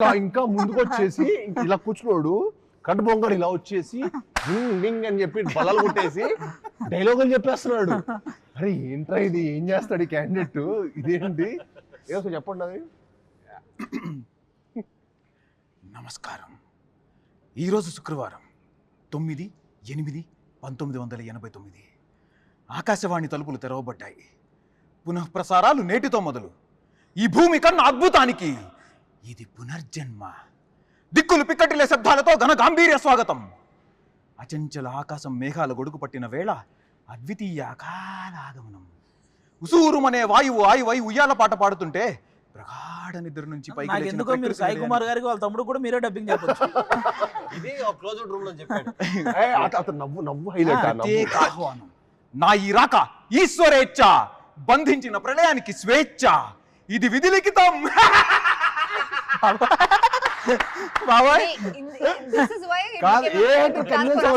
ఇంకా ముందుకు వచ్చేసి ఇలా కూర్చున్నాడు, కట్టు బొంగాడు ఇలా వచ్చేసి వింగ్ అని చెప్పి బలాలు కొట్టేసి డైలాగులు చెప్పేస్తున్నాడు. అరే ఏంట్రా ఇది, ఏం చేస్తాడు ఈ క్యాండిడేట్, ఇదేంటి ఏదో చెప్పండి అది. నమస్కారం. ఈరోజు శుక్రవారం 9/8/1989 ఆకాశవాణి తలుపులు తెరవబడ్డాయి. పునఃప్రసారాలు నేటితో మొదలు. ఈ భూమి కన్నా అద్భుతానికి ఇది పునర్జన్మ. దిక్కులు పిక్కటిలే శబ్దాలతో ఘన గాంభీర్య స్వాగతం. అచంచల ఆకాశం మేఘాల గొడుగు పట్టిన వేళ అద్వితీయ అకాలాగమనం. ఉసూరుమనే వాయువు ఆయువై ఉయ్యాల పాట పాడుతుంటే ప్రగాఢ నిద్ర నుంచి పైకి ఎందుకో మీరు సాయి కుమార్ గారికి వాళ్ళ తమ్ముడు కూడా మీరే డబ్బింగ్ చెప్పొచ్చు. ఇది క్లోజ్డ్ రూమ్ లో చెప్పాడు. అతను నవ్వు హైలైట్. ఆహ్వానం. నా ఈ రాక ఈశ్వరేచ్ఛ, బంధించిన ప్రళయానికి స్వేచ్ఛ. ఇది విధి లిఖితం.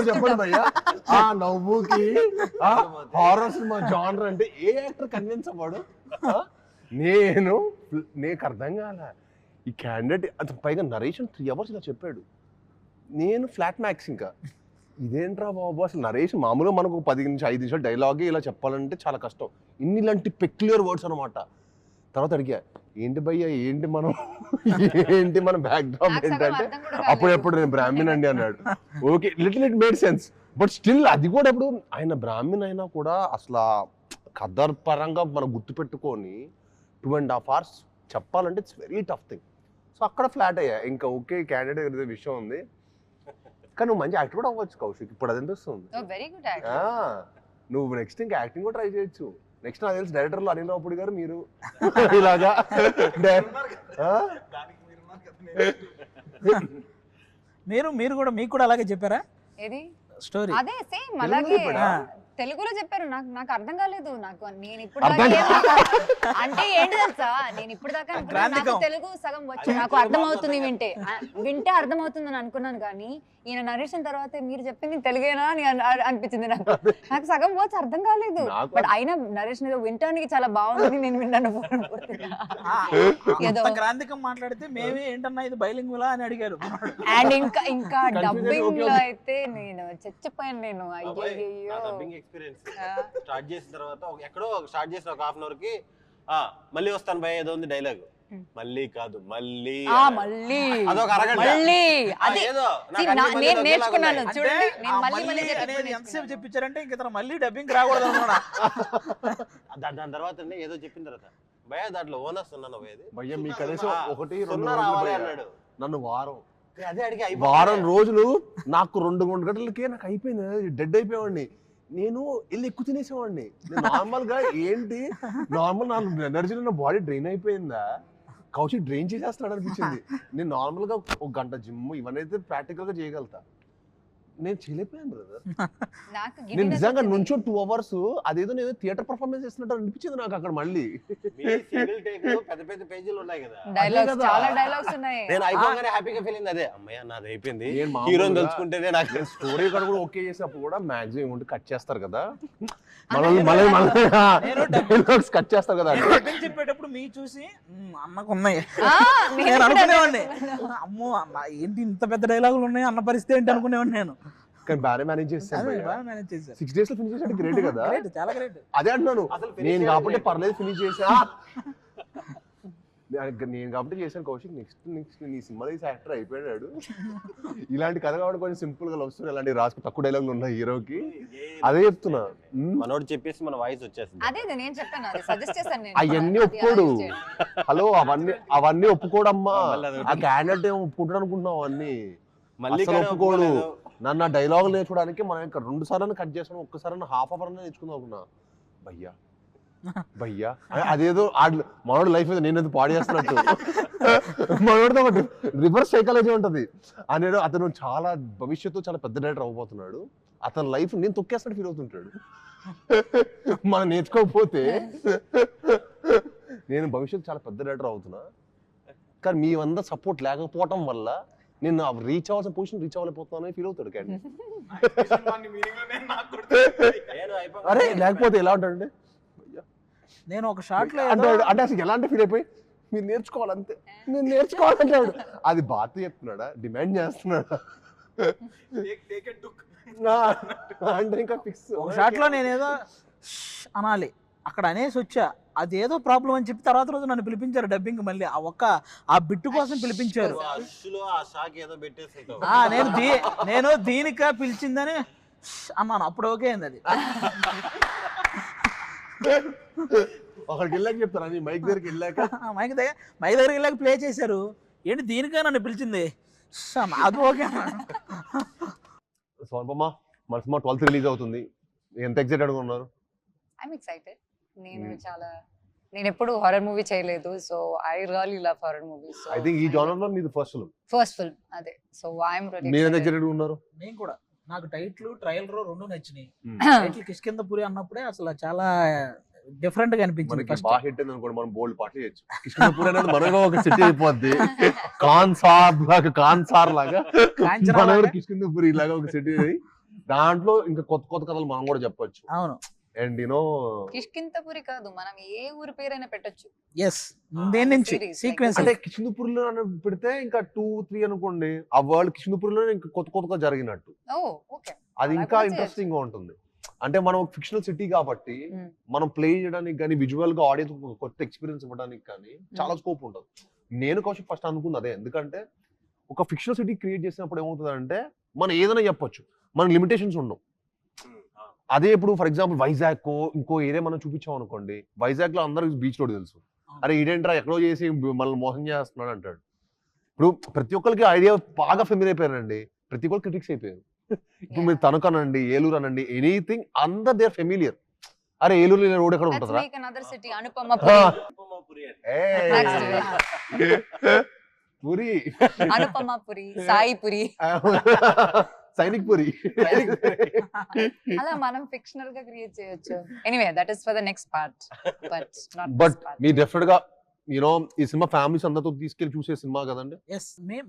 చెప్పండి భయ్యా, ఆ నవ్వుకి హారర్ సినిమా జానర్ అంటే ఏ యాక్టర్ కన్విన్స్ అవ్వడు? నీకు అర్థం కాల ఈ క్యాండిడేట్. అతను పైగా నరేషన్ 3 hours ఇలా చెప్పాడు. నేను ఫ్లాట్ మ్యాక్స్. ఇంకా ఇదేంట్రా బాబు, అసలు నరేషన్ మామూలుగా మనకు 10 నుంచి 5 నిమిషాలు డైలాగే ఇలా చెప్పాలంటే చాలా కష్టం. ఇలాంటి పెక్యులర్ వర్డ్స్ అనమాట. తర్వాత అడిగా, ఏంటి భయ్యా ఏంటి మన బ్యాక్ డ్రాప్ ఏంటంటే అప్పుడెప్పుడు నేను బ్రాహ్మణ్ అండి అన్నాడు. Okay, little it made sense. But still అది కూడా ఇప్పుడు ఆయన బ్రాహ్మణ్ అయినా కూడా అసలు కథర్ పరంగా మనం గుర్తుపెట్టుకొని 2.5 hours చెప్పాలంటే it's very tough thing. So అక్కడ ఫ్లాట్ అయ్యా. ఇంకా ఓకే, క్యాండిడేట్ విషయం ఉంది, కానీ నువ్వు మంచి యాక్టర్ కూడా అవ్వచ్చు కౌశిక్. ఇప్పుడు అది అనిపిస్తుంది. నువ్వు నెక్స్ట్ ఇంకా యాక్టింగ్ కూడా ట్రై చేయొచ్చు. నెక్స్ట్ నాకు తెలిసి డైరెక్టర్లు అనిల్ రావుపూడి గారు, మీరు ఇలాగా మీరు కూడా మీకు కూడా అలాగే చెప్పారా? ఏది స్టోరీ అదే సేమ్ అలాగే తెలుగులో చెప్పారు. నాకు అర్థం కాలేదు. నేను ఇప్పుడు అంటే ఏంటి తెలుసా, నేను ఇప్పుడు దాకా నాకు తెలుగు సగం వచ్చు, నాకు అర్థం అవుతుంది, వింటే అర్థం అవుతుంది అని అనుకున్నాను. కానీ ఈయన నరేషన్ తర్వాత మీరు చెప్పింది తెలుగేనా అని అనిపించింది. నాకు సగం వచ్చు, అర్థం కాలేదు. బట్ అయినా నరేషన్ ఏదో వింటానికి చాలా బాగుంది, నేను విన్నాను. ఏదో క్రాంతికం మాట్లాడితే మేమే ఏంటన్నా ఇది బైలింగులా అని అడిగారు. అండ్ ఇంకా డబ్బింగ్ లో అయితే నేను చచ్చిపోయాను. నేను అయ్యో ఎక్స్పీరియన్స్ స్టార్ట్ చేసిన తర్వాత ఎక్కడో స్టార్ట్ చేసిన ఒక 1/2 hour కి మళ్ళీ వస్తాను భయ ఏదో ఉంది డైలాగ్. మళ్ళీ కాదు మళ్ళీ అదొక అరగంట. నేను నేర్చుకున్నాను చూడండి. ఎంతసేపు చెప్పించారంటే ఇంక మళ్ళీ డబ్బింగ్ రాకూడదు అన్నమాట. దాని తర్వాత ఏదో చెప్పిన తర్వాత భయ దాంట్లో ఓనర్స్ ఉన్నాను భయ్య మీ కనీసం 1-2 అన్నాడు. నన్ను వారం రోజులు నాకు 2 గంటలకే నాకు అయిపోయింది, డెడ్ అయిపోయేవాడిని. నేను వెళ్ళి ఎక్కువ తినేసేవాడిని. నార్మల్ గా ఏంటి నార్మల్ నా ఎనర్జీ నా బాడీ డ్రైన్ అయిపోయిందా, కౌశిక్ డ్రైన్ చేసేస్తున్నాడు అనిపించింది. నేను నార్మల్ గా 1 గంట జిమ్ ఇవన్నీ అయితే ప్రాక్టికల్ గా చేయగలుగుతా. నేను చేయలేకపోయాను బ్రదర్. నేను నిజంగా నుంచో 2 hours అదేదో నేను థియేటర్ పర్ఫార్మెన్స్ చేస్తున్నట్టు అనిపించింది నాకు అక్కడ. మళ్ళీ పెద్ద పెద్ద పేజీలు ఉన్నాయి కదా, చాలా డైలాగ్స్ ఉన్నాయి. నేను అయిపోగానే హ్యాపీగా ఫీల్ అయింది. అదే అమ్మయ్య నాది అయిపోయింది, హీరోని తలుచుకుంటేనే నాకు స్టోరీ కూడా ఓకే చేసినప్పుడు కూడా మాక్సిమం ఉంటే కట్ చేస్తారు కదా, కట్ చేస్తారు కదా. చెప్పేటప్పుడు మీ చూసి అన్నకు ఉన్నాయి నేను అనుకునేవాడిని. అమ్మో అన్న ఏంటి ఇంత పెద్ద డైలాగులు ఉన్నాయి అన్న పరిస్థితి ఏంటి అనుకునేవాడిని నేను. కానీ బాగా మేనేజ్ చేస్తాను. 6 days లో ఫినిష్ చేసాడు, గ్రేట్ కదా, చాలా గ్రేట్. అదే అంటున్నాను నేను కాబట్టి పర్లేదు ఫినిష్ చేసా. నేను కాబట్టి చేశాను కౌశిక్. నెక్స్ట్ నీ సినిమాలో యాక్టర్ అయిపోయాడు. ఇలాంటి కథ కాబట్టి కొంచెం సింపుల్ గా లవ్ స్టోరీ అలాంటి రాసుకు తక్కువ డైలాగులు ఉన్నాయి హీరోకి. అదే చెప్తున్నా, మనోడు చెప్పేసి మన వాయిస్ వచ్చేస్తుంది. అవన్నీ ఒప్పుకోడు. హలో అవన్నీ ఒప్పుకోడమ్మా. ఆ క్యాండిడేట్ ఏమో ఒప్పుకుంటాడు అనుకుంటున్నావు, అవన్నీ మళ్ళీ ఒప్పుకోడు. నన్ను డైలాగ్ నేర్చుకోవడానికి మనం ఇంకా 2 సార్లు కట్ చేసాను, ఒక్కసారి హాఫ్ అవర్ నేర్చుకుందాం అనుకున్నా. భయ్యా అదేదో మనోడు లైఫ్ మీద నేనేదో పాడు చేస్తున్నట్టు. మనోడితో ఒకటి రివర్స్ సైకాలజీ ఉంటది. అతను చాలా భవిష్యత్తు చాలా పెద్ద డైరెక్టర్ అవ్వబోతున్నాడు. అతని లైఫ్ నేను తొక్కేస్తాడు ఫీల్ అవుతుంటాడు. మనం నేర్చుకోకపోతే నేను భవిష్యత్తు చాలా పెద్ద డైరెక్టర్ అవుతున్నా, కానీ మీ అందరూ సపోర్ట్ లేకపోవటం వల్ల నేను రీచ్ అవ్వాల్సిన పొజిషన్ రీచ్ అవ్వలేకపోతున్నాను ఫీల్ అవుతాడు క్యాండిడేట్. అరే లేకపోతే ఎలా ఉంటాడంటే నేను ఒక షాట్ లో అంటే అసలు ఎలాంటి ఫీల్ అయిపోయి మీరు నేర్చుకోవాలంతే, నేను నేర్చుకోవాలంటాడు. అది బాధ చెప్తున్నాడా, డిమాండ్ చేస్తున్నాడా? అంటే ఇంకా ఫిక్స్. ఒక షాట్ లో నేనేదో అనాలి, అక్కడ అనేసి వచ్చా, అదేదో ప్రాబ్లం అని చెప్పి తర్వాత రోజు నన్ను పిలిపించారు డబ్బింగ్, మళ్ళీ ఆ బిట్టు కోసం పిలిపించారు. నేను దీనిక పిలిచిందని అన్నాను, అప్పుడు ఓకే అయింది అది. అక్కడికి వెళ్ళాక చెప్తారా, నీ మైక్ దగ్గరికి వెళ్ళాక? మైక్ దగ్గరికి వెళ్ళాక ప్లే చేశారు, ఏంటి దీనిక నన్ను పిలిచింది, అది ఓకే. సో అనుపమ, మన సినిమా 12th రిలీజ్ అవుతుంది, ఎంత ఎక్సైటెడ్ గా ఉన్నారు? I'm excited. నేను ఎప్పుడు హారర్ మూవీ చేయలేదు, so I really love horror movies. I think ఈ జానర్ లో మీది ఫస్ట్ ఫిల్మ్ అదే. So I'm ready. మీరు ఎంత ఎక్సైటెడ్ గా ఉన్నారు? నేను కూడా, నాకు టైటిల్ ట్రయల్ రెండు నచ్చినాయి. టైటిల్ కిష్కింధపురి అన్నప్పుడే అసలు చాలా డిఫరెంట్ గా అనిపించింది. మనకి బాగా హిట్ అయింది అనుకోండి, మనం బోల్డ్ పాటలు చేయొచ్చు. కిష్కింధపురి అనేది మనగా ఒక సిటీ అయిపోద్ది, కాన్ సార్ లాగా మన కిష్కింధపురి లాగా ఒక సిటీ. దాంట్లో ఇంకా కొత్త కొత్త కథలు మనం కూడా చెప్పొచ్చు. అవును. అండ్ కిష్కింధపురి కాదు, మనం ఏ ఊరి పేరైనా పెట్టొచ్చు. దేని నుంచి సీక్వెన్స్ అంటే కిష్కింధపురిలో పెడితే ఇంకా 2-3 అనుకోండి, ఆ వరల్డ్ కిష్కింధపురిలో ఇంకా కొత్త కొత్తగా జరిగినట్టు. అది ఇంకా ఇంట్రెస్టింగ్ గా ఉంటుంది. అంటే మనం ఫిక్షనల్ సిటీ కాబట్టి మనం ప్లే చేయడానికి కానీ, విజువల్ గా ఆడియన్స్ కొత్త ఎక్స్పీరియన్స్ ఇవ్వడానికి కానీ చాలా స్కోప్ ఉంటుంది. నేను కౌశిక్ ఫస్ట్ అనుకుంది అదే. ఎందుకంటే ఒక ఫిక్షనల్ సిటీ క్రియేట్ చేసినప్పుడు ఏమవుతుంది అంటే మనం ఏదైనా చెప్పొచ్చు, మన లిమిటేషన్స్ ఉండవు. అదే ఇప్పుడు ఫర్ ఎగ్జాంపుల్ వైజాగ్ ఇంకో ఏరియా మనం చూపించాం అనుకోండి, వైజాగ్ లో అందరికి బీచ్ రోడ్ తెలుసు, అరే ఇదేంట్రా ఎక్కడో చేసి మనల్ని మోసం చేస్తున్నాడు అంటాడు. ఇప్పుడు ప్రతి ఒక్కరికి ఐడియా బాగా ఫెమిలియర్ అయిపోయారండి, ప్రతి ఒక్కరు క్రిటిక్స్ అయిపోయారు. ఇప్పుడు మీరు తణుకు అనండి, ఏలూరు అనండి, ఎనీథింగ్ అందర్ దే ఆర్ ఫెమిలియర్. అరే ఏలూరు రోడ్ ఎక్కడ ఉంటుందా? పురి, అనుపమపురి, సాయిపురి, సైనిక్ పురి, అలా మనం ఫిక్షనల్ గా క్రియేట్ చేయొచ్చు. Anyway that is for the next part. But me definite గా ఈ సినిమా ఫ్యామిలీస్ అందరితో తీసుకెళ్లి చూసే సినిమా కదండి.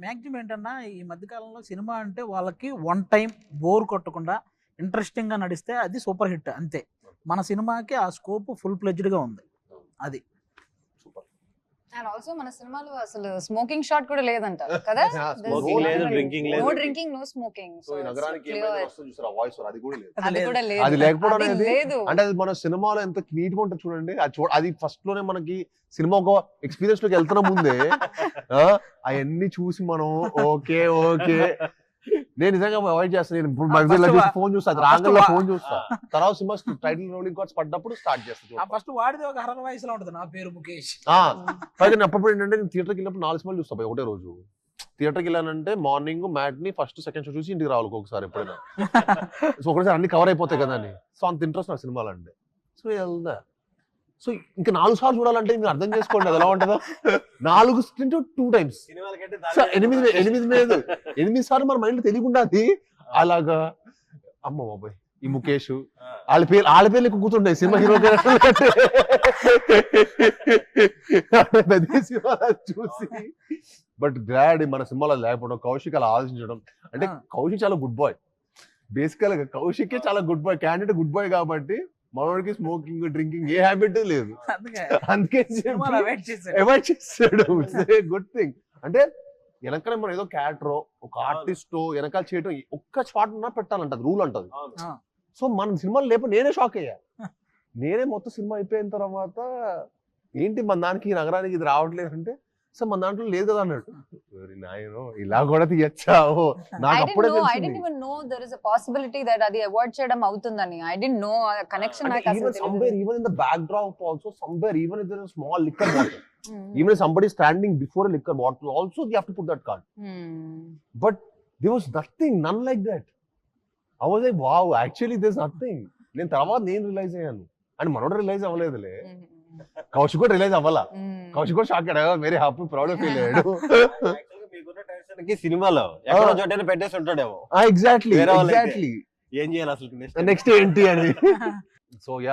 మ్యాక్సిమం ఏంటన్నా ఈ మధ్య కాలంలో సినిమా అంటే వాళ్ళకి వన్ టైం బోర్ కొట్టకుండా ఇంట్రెస్టింగ్ గా నడిస్తే అది సూపర్ హిట్ అంతే. మన సినిమాకి ఆ స్కోప్ ఫుల్ ఫ్లెడ్జ్డ్ గా ఉంది. అది అండ్ ఆల్సో మన సినిమాలో అసలు స్మోకింగ్ షాట్ కూడా లేదంట కదా. స్మోకింగ్ లేదు, డ్రింకింగ్ లేదు, no drinking, no smoking. So ఈ నగరానికి ఏమైనా వస్తుంది చూసారా, వాయిస్ అది కూడా లేదు. అది లేకపోవడం అనేది అంటే అది మన సినిమాలో ఎంత నీట్ గా ఉంటుంది చూడండి. అది ఫస్ట్ లోనే మనకి సినిమా ఒక ఎక్స్పీరియన్స్ లోకి వెళ్తున్న ముందే అవన్నీ చూసి మనం ఓకే నేను నిజంగా అవాయిడ్ చేస్తాను. నేను ఇప్పుడు ఫోన్ చూస్తాను, రాంగల్లో ఫోన్ చూస్తా, తర్వాత సినిమా టైటిల్ రోలింగ్ కార్డ్స్ పడ్డప్పుడు స్టార్ట్ చేస్తాను. ఫస్ట్ వాడిది ఒక హర్రర్ వాయిస్ లో ఉంటుంది, నా పేరు ముఖేష్. పైగా అప్పుడు ఏంటంటే నేను థియేటర్కి వెళ్ళినప్పుడు 4 సినిమాలు చూస్తా ఒకటే రోజు. థియేటర్కి వెళ్ళానంటే morning matinee first second show చూసి ఇంటికి రావాలి ఒకసారి ఎప్పుడైనా. సో ఒకసారి అన్ని కవర్ అయిపోతాయి కదా అని. సో అంత ఇంట్రెస్ట్ నాకు సినిమాలు అంటే. సో వెళ్దా, సో ఇంకా 4 సార్లు చూడాలంటే మీరు అర్థం చేసుకోండి అది ఎలా ఉంటుందో. 4 2 times 8 సార్లు మన మైండ్ తెలియకుండా అది అలాగా. అమ్మ బాబాయ్, ఈ ముఖేష్ వాళ్ళ పేర్లు ఎక్కువ కూర్చుంటాయి సినిమా హీరో చూసి. బట్ గ్లాడ్ మన సినిమాలో లేకపోవడం, కౌశిక్ అలా ఆలోచించడం. అంటే కౌశిక్ చాలా గుడ్ బాయ్, బేసికల్ గా కౌశిక్ చాలా good boy, candidate good boy కాబట్టి మనోడికి స్మోకింగ్ డ్రింకింగ్ ఏ హ్యాబిట్ లేదు. అందుకే అవాయిడ్ చేస్తాడు. Good thing. అంటే వెనకాల మనం ఏదో క్యారెక్టర్ ఒక ఆర్టిస్ట్ వెనకాల చేయటం ఒక్క షాట్ ఉన్నా పెట్టాలంట, రూల్ అంటది. సో మన సినిమాలు లేకపోతే నేనే షాక్ అయ్యా. నేనే మొత్తం సినిమా అయిపోయిన తర్వాత ఏంటి మన దానికి ఈ నగరానికి ఇది రావట్లేదు అంటే, సో మన దాంట్లో లేదు కదా అన్నట్టు. ఇలా కూడా తీయచ్చా, నాకు అప్పుడే అది అవాయిడ్ చేయడం అవుతుందని. I didn't know connection. Even in the backdrop also, somewhere even if there is a small liquor bottle, even if somebody is standing before a liquor bottle also they have to put that card. But there was none like that. I was like, wow, actually there's nothing. నేను తర్వాత నేను realise అయ్యాను, and మనోడు realise అవ్వలేదులే, Kaushik కూడా realise అవ్వాలా. కౌశిక్ కూడా shock అయ్యాడు, very happy proud feel అయ్యాడు. సినిమాలో ఎక్కడో చోట పెట్టేసి ఉంటాడేమో. ఎగ్జాక్ట్లీ ఏం చేయాలి అసలు నెక్స్ట్ ఏంటి అని. సో